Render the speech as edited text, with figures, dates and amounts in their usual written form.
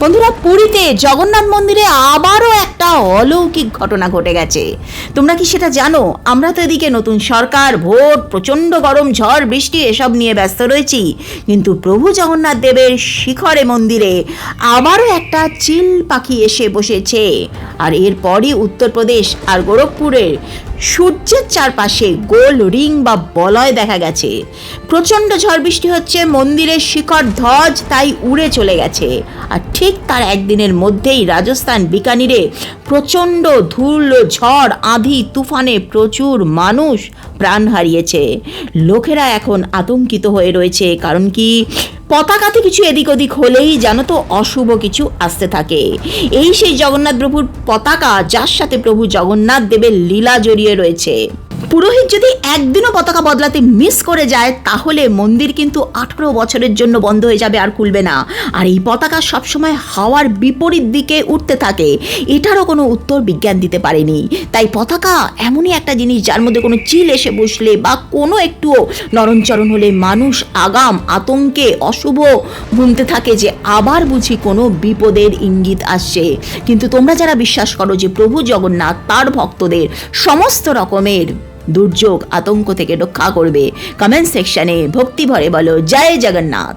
বন্ধুরা, পুরীতে জগন্নাথ মন্দিরে আবারও একটা অলৌকিক ঘটনা ঘটে গেছে। তোমরা কি সেটা জানো? আমরা তো এদিকে নতুন সরকার, ভোট, প্রচণ্ড গরম, ঝড় বৃষ্টি এসব নিয়ে ব্যস্ত রয়েছি, কিন্তু প্রভু জগন্নাথ দেবের শিখরে মন্দিরে আবারও একটা চিল পাখি এসে বসেছে। আর এরপরই উত্তরপ্রদেশ আর গোরখপুরের সূর্যের চারপাশে গোল রিং বা বলয় দেখা গেছে। প্রচণ্ড ঝড় বৃষ্টি হচ্ছে, মন্দিরের শিখর ধ্বজ তাই উড়ে চলে গেছে। আর ঠিক তার একদিনের মধ্যেই রাজস্থান বিকানিরে প্রচণ্ড ধুল, ঝড়, আঁধি, তুফানে প্রচুর মানুষ প্রাণ হারিয়েছে। লোকেরা এখন আতঙ্কিত হয়ে রয়েছে, কারণ কি পতাকাতে কিছু এদিক ওদিক হলেই জানো তো অশুভ কিছু আসতে থাকে। এই সেই জগন্নাথ প্রভুর পতাকা, যার সাথে প্রভু জগন্নাথ দেবের লীলা জড়িয়ে রয়েছে। পুরোহিত যদি একদিনও পতাকা বদলাতে মিস করে যায়, তাহলে মন্দির কিন্তু 18 বছরের জন্য বন্ধ হয়ে যাবে, আর খুলবে না। আর এই পতাকা সবসময় হাওয়ার বিপরীত দিকে উঠতে থাকে, এটারও কোনো উত্তর বিজ্ঞান দিতে পারেনি। তাই পতাকা এমনই একটা জিনিস, যার মধ্যে কোনো চিল এসে বসলে বা কোনো একটুও নরমচরণ হলে মানুষ আগাম আতঙ্কে অশুভ ভুনতে থাকে যে আবার বুঝি কোনো বিপদের ইঙ্গিত আসছে। কিন্তু তোমরা যারা বিশ্বাস করো যে প্রভু জগন্নাথ তার ভক্তদের সমস্ত রকমের দুর্যোগ, আতঙ্ক থেকে রক্ষা করবে, কমেন্ট সেকশনে ভক্তি ভরে বলো জয় জগন্নাথ।